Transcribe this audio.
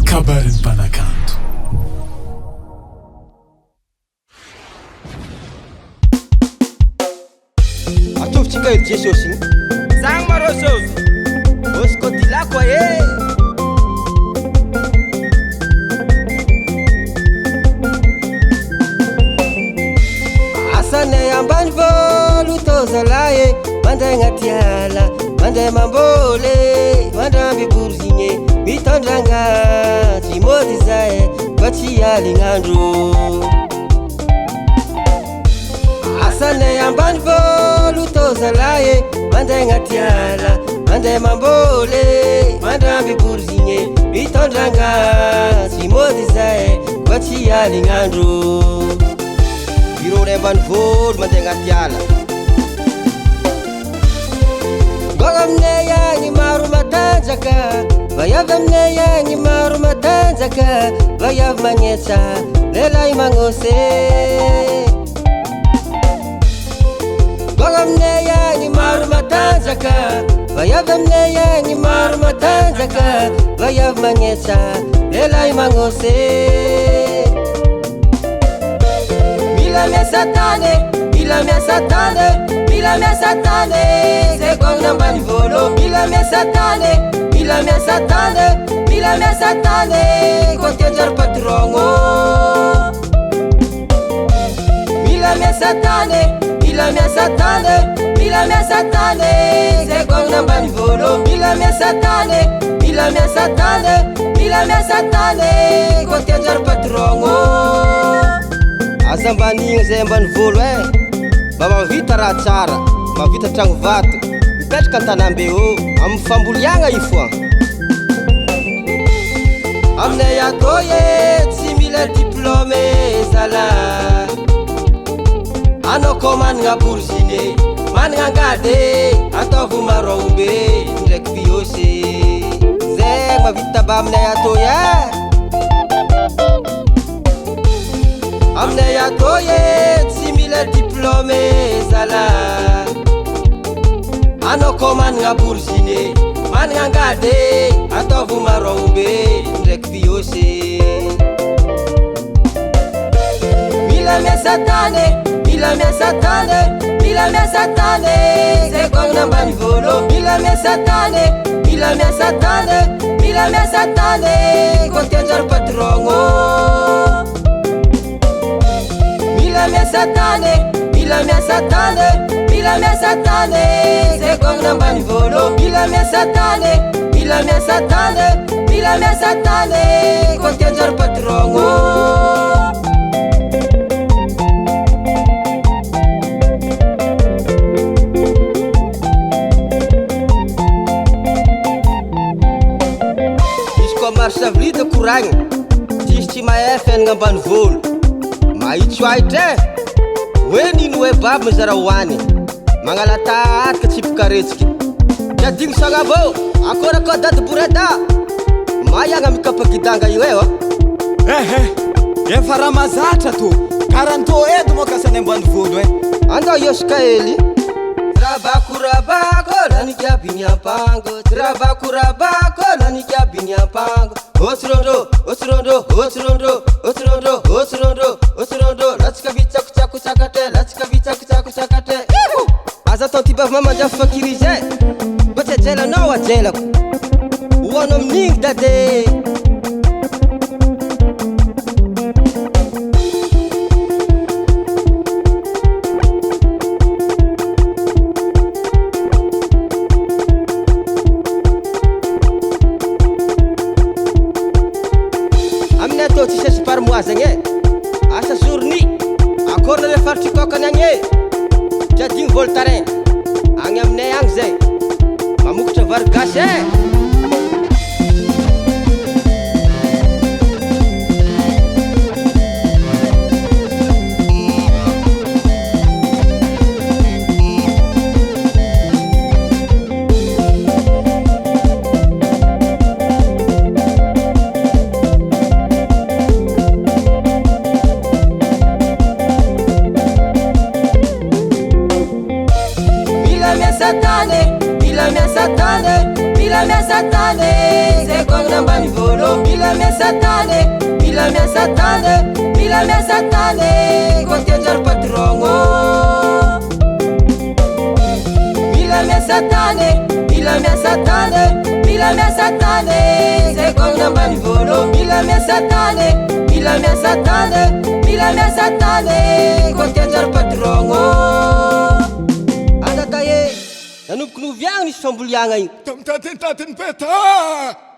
kabarin'ny mpanakanto. Atovitsika ery Jesosy igny zagny marô sôsy osy kodilako e asanay ambany vôlo tô zalahy e mandeha agnaty ala mandeha mamboly mandramby borzigny mitondragna tsy mody zay fa tsy alignandro asanay ambany vôlo tô zalahy e mandeha agnaty ala mandeha mamboly mandramby borzigny mitondragna tsy mody zay fa tsy alignandro Birone ambany vôlo mandeha agnaty ala Mbagna aminay agny maro matanjaka vaiavy aminay agny maro matanjaka vaiavy magnetsa lelahy magnôsy Mbagna aminay agny maro matanjaka vaiavy aminay agny maro matanjaka vaiavy magnetsa lelahy magnôsy Mila miasa tane, mila miasa tane, mila miasa tane, zay gognona ambany vôlo. Mila miasa tane, mila miasa tane, mila miasa tane, koa tianjary patrongo. Mila miasa tane, mila miasa tane, mila miasa tane, zay gognona ambany vôlo. Mila miasa tane, mila miasa tane, mila miasa tane, koa tianjary patrongo. Aza ambanigny zay ambany vôlo e mba mavita raha tsara mavita tragno vato mipetraka an-tanambe ô amin'ny famboliagna io foa aminay atô e tsy mila diplôme zala anao koa managna bourgine managna angady ataovy marombe ndraiky biôsy zay mavita ba aminay atô e Aminay atô e tsy mila diplôme zala anao koa managna bourgine managna angady ataovy marombe ndraiky biôsy Mila miasa tane, mila miasa tane, mila miasa tane, zay gognona ambany vôlo. Mila miasa tane, mila miasa tane, mila miasa tane, koa tianjary patrongo Mila miasa tane, mila miasa tane, mila miasa tane, zay gognona ambany vôlo. Mila miasa tane, mila miasa tane, mila miasa tane, koa tianjary patrongo Izy koa maro savolita koragny tsisy tsy mahay fiainagna ambany vôlo mahitso ahitra hoe nino hoe baby mizara hoany magnala tatka tsipikaretsiky tiadigny sagnavô akôra koa dady boreda maiagna mikapagidanga io e efa raha mazatra to karantô edo moa kasany ambany vôlo e andao iosika hely Trabakurabako nanikia binyapango Trabakurabako nanikia binyapango Otsirondo, otsirondo, otsirondo, otsirondo, otsirondo, otsirondo Latsika vitsaku tsaku tsakate, latsika vitsaku tsaku tsakate Aza tao tibavy mamanja fakiri zay Mba tsy ajelanao ajelako Hoanao amin'igny dade Zagny e asa journy akôrna le faritry kokany agny e tiadigny voltarin agny aminay agny zay mamokatra vary gasy e Mila miasa tane, zay gognona ambany vôlo. mila miasatane, mila miasatane, mila miasatane, kontenjar patrongo. Mila miasatane, mila miasatane, mila miasatane, segong nambani volo. Mila miasatane, mila miasatane, mila miasatane, kontenjar patrongo. Anataye, nanomboky noviagny nisy fambolagna io. Tamitatentateny peta